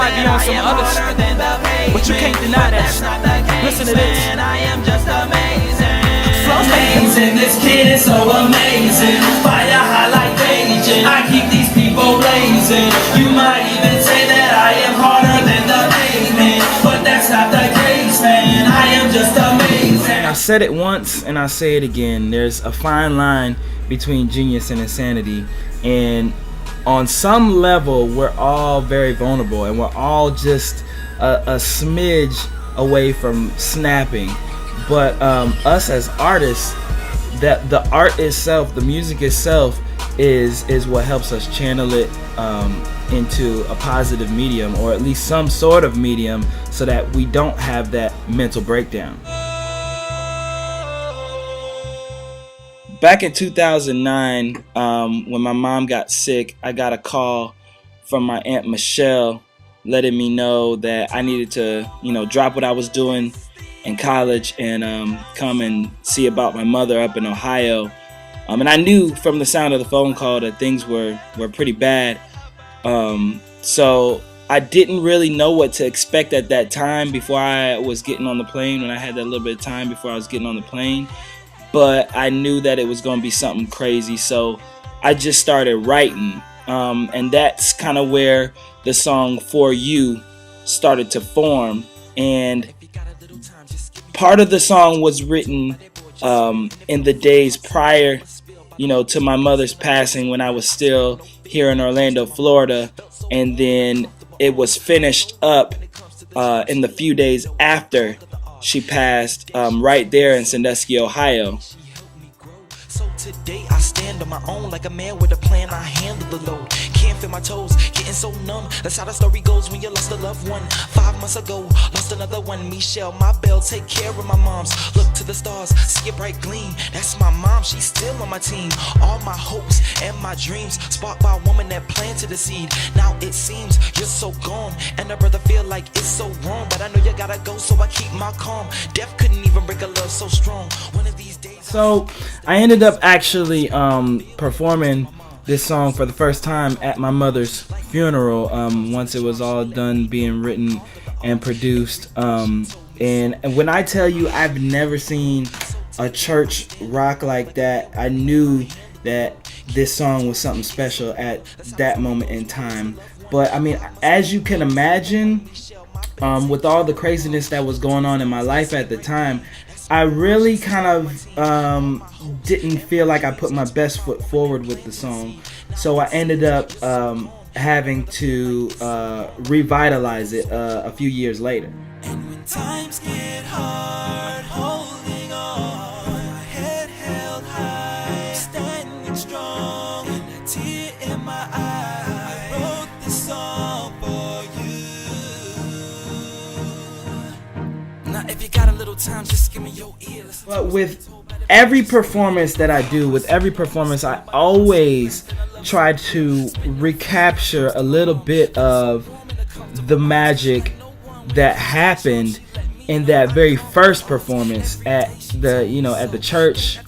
might be on some other shit, but you can't deny that shit. Listen to this. I am just amazing. Amazing, this kid is so amazing. Fire high like raging. I keep these people blazing. You might even say that I am harder than the pavement, but that's not the case, man. I am just amazing. I said it once and I say it again. There's a fine line between genius and insanity, and on some level we're all very vulnerable, and we're all just a smidge away from snapping. But us as artists, that the art itself, the music itself, is what helps us channel it into a positive medium, or at least some sort of medium, so that we don't have that mental breakdown. Back in 2009, when my mom got sick, I got a call from my Aunt Michelle letting me know that I needed to, drop what I was doing in college and come and see about my mother up in Ohio. And I knew from the sound of the phone call that things were pretty bad. So I didn't really know what to expect at that time before I was getting on the plane, when I had that little bit of time before I was getting on the plane. But I knew that it was going to be something crazy, so I just started writing. And that's kind of where the song For You started to form. And part of the song was written in the days prior, to my mother's passing, when I was still here in Orlando, Florida. And then it was finished up in the few days after she passed, right there in Sandusky, Ohio. So today I stand on my own like a man with a plan. I handle the load, can't feel my toes, getting so numb. That's how the story goes when you lost a loved one. 5 months ago, lost another one. Michelle, my bell, take care of my moms. Look to the stars, see a bright gleam. That's my mom, she's still on my team. All my hopes and my dreams sparked by a woman that planted the seed. Now it seems you're so gone, and a brother feel like it's so wrong. But I know you gotta go, so I keep my calm. Death couldn't even break a love so strong. One of these days. So I ended up actually performing this song for the first time at my mother's funeral, once it was all done being written and produced. And when I tell you I've never seen a church rock like that, I knew that this song was something special at that moment in time. But I mean, as you can imagine, with all the craziness that was going on in my life at the time, I really kind of didn't feel like I put my best foot forward with the song. So I ended up having to revitalize it a few years later. And when times get hard, holding on, my head held high, standing strong, and a tear in my eye, I wrote this song for you. Now if you got a little time, just give me your ears. But with every performance that I do, with every performance, I always try to recapture a little bit of the magic that happened in that very first performance at the church,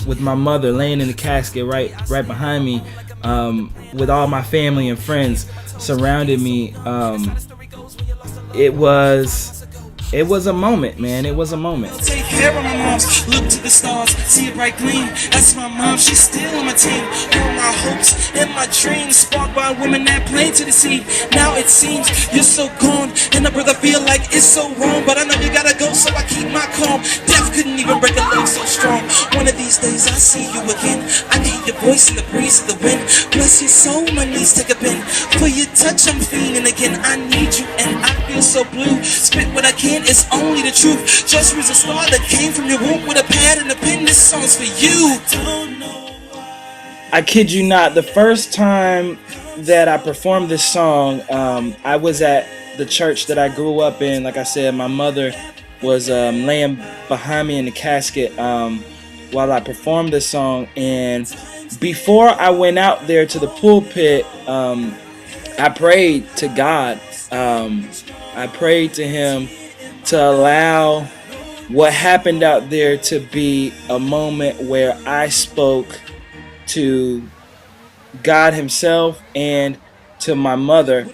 with my mother laying in the casket right behind me, with all my family and friends surrounding me. It was a moment, man. It was a moment. Take care of my moms, look to the stars, see a bright gleam. That's my mom, she's still on my team. All my hopes and my dreams sparked by a woman that planted the seed. Now it seems you're so gone, and a brother feel like it's so wrong. But I know you gotta go, so I keep my calm. Death couldn't even break a love so strong. One of these days I'll see you again. I hear your voice in the breeze of the wind. Bless your soul, my knees take a bend. For your touch I'm feeling again. I need you and I feel so blue. Spit what I can, it's only the truth. Just was a star that came from your womb with a pad and a pen. This song's for you. I kid you not, the first time that I performed this song, I was at the church that I grew up in. Like I said, my mother was laying behind me in the casket while I performed this song. And before I went out there to the pulpit, I prayed to God. I prayed to Him to allow what happened out there to be a moment where I spoke to God Himself and to my mother,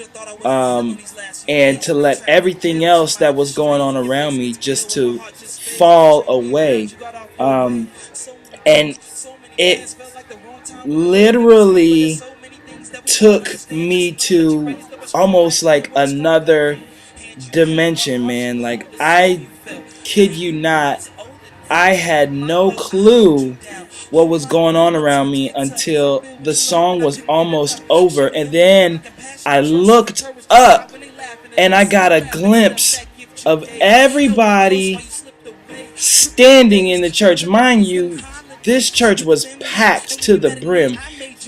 and to let everything else that was going on around me just to fall away. And it literally took me to almost like another dimension, man. Like, I kid you not, I had no clue what was going on around me until the song was almost over, and then I looked up and I got a glimpse of everybody standing in the church. Mind you, this church was packed to the brim.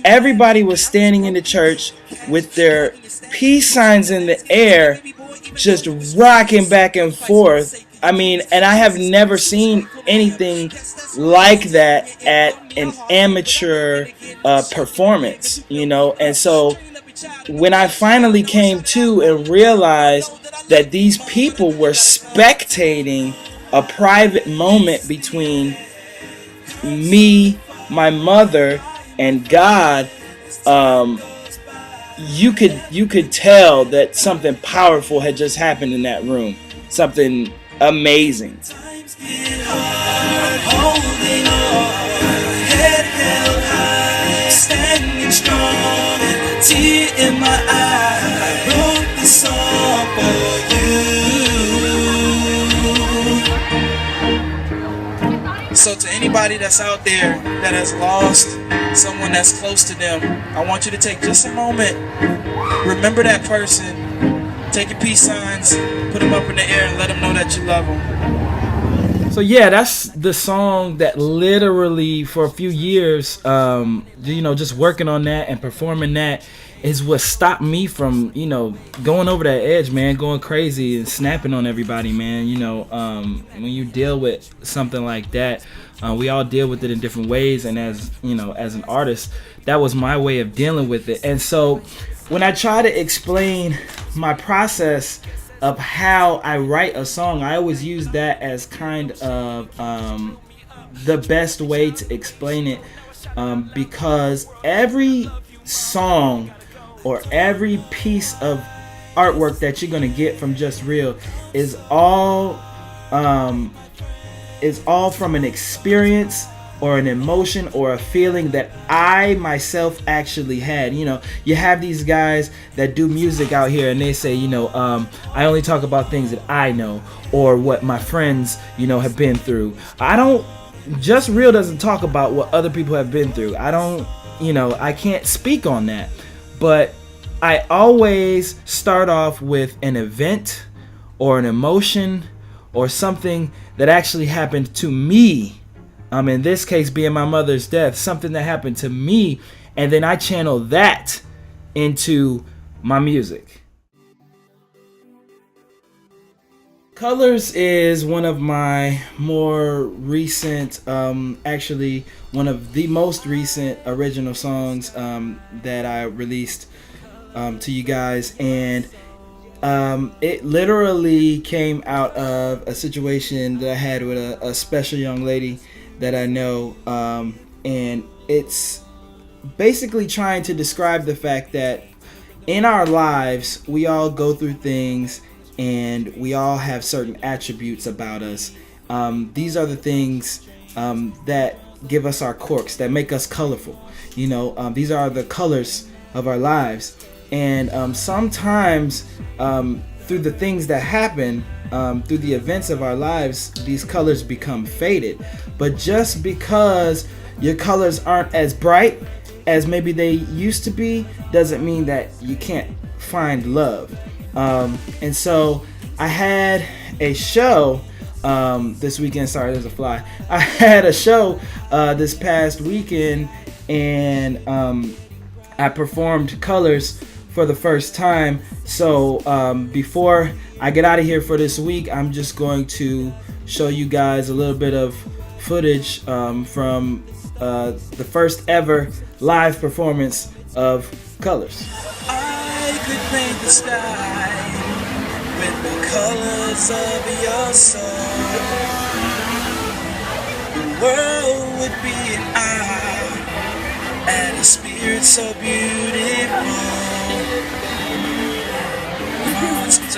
Everybody was standing in the church with their peace signs in the air, just rocking back and forth. I mean, and I have never seen anything like that at an amateur performance, you know. And so when I finally came to and realized that these people were spectating a private moment between me, my mother, and God, you could tell that something powerful had just happened in that room. Something amazing. So to anybody that's out there that has lost someone that's close to them, I want you to take just a moment, remember that person, take your peace signs, put them up in the air and let them know that you love them. So yeah, that's the song that literally for a few years, you know, just working on that and performing that is what stopped me from, you know, going over that edge, man, going crazy and snapping on everybody, man. You know, when you deal with something like that, we all deal with it in different ways, and as you know, as an artist, that was my way of dealing with it. And so when I try to explain my process of how I write a song, I always use that as kind of the best way to explain it, because every song or every piece of artwork that you're gonna get from Just Real is all from an experience or an emotion or a feeling that I myself actually had. You know, you have these guys that do music out here and they say, you know, I only talk about things that I know or what my friends, you know, have been through. Just Real doesn't talk about what other people have been through. I can't speak on that. But I always start off with an event or an emotion or something that actually happened to me. In this case being my mother's death, something that happened to me, and then I channel that into my music. Colors is one of my more recent, actually one of the most recent original songs that I released to you guys, and it literally came out of a situation that I had with a special young lady that I know, and it's basically trying to describe the fact that in our lives we all go through things and we all have certain attributes about us. These are the things that give us our quirks, that make us colorful. You know, these are the colors of our lives. And sometimes through the things that happen, through the events of our lives, these colors become faded. But just because your colors aren't as bright as maybe they used to be doesn't mean that you can't find love. And so I had a show this weekend. Sorry, there's a fly. I had a show this past weekend, and I performed Colors for the first time. So before I get out of here for this week, I'm just going to show you guys a little bit of footage from the first ever live performance of Colors. I could paint the sky with the colors of your soul. The world would be an eye and a spirit so beautiful. Monsters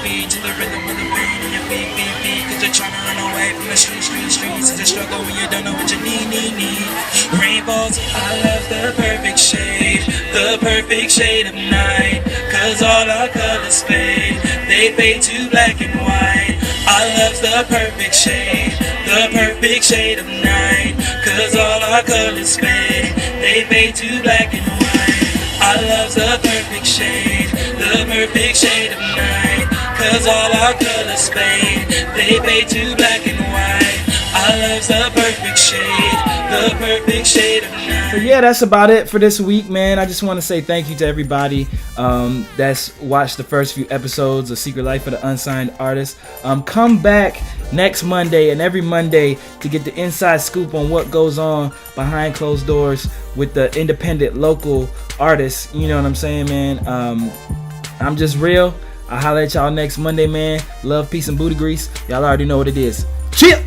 beat to the rhythm of the pain in your beat. Cause you're trying to run away from the streets. It's a struggle when you don't know what you need. Rainbows, I love the perfect shade of night. Cause all our colors fade, they fade to black and white. I love the perfect shade of night. Cause all our colors fade, they fade to black and white. I love the perfect shade of night. Cause all our colors fade, they fade to black and white. I love the perfect shade of night. So yeah, that's about it for this week, man. I just want to say thank you to everybody that's watched the first few episodes of Secret Life of the Unsigned Artist. Come back next Monday and every Monday to get the inside scoop on what goes on behind closed doors with the independent local artists. You know what I'm saying, man? I'm just real. I'll holler at y'all next Monday, man. Love, peace, and booty grease. Y'all already know what it is. Chill!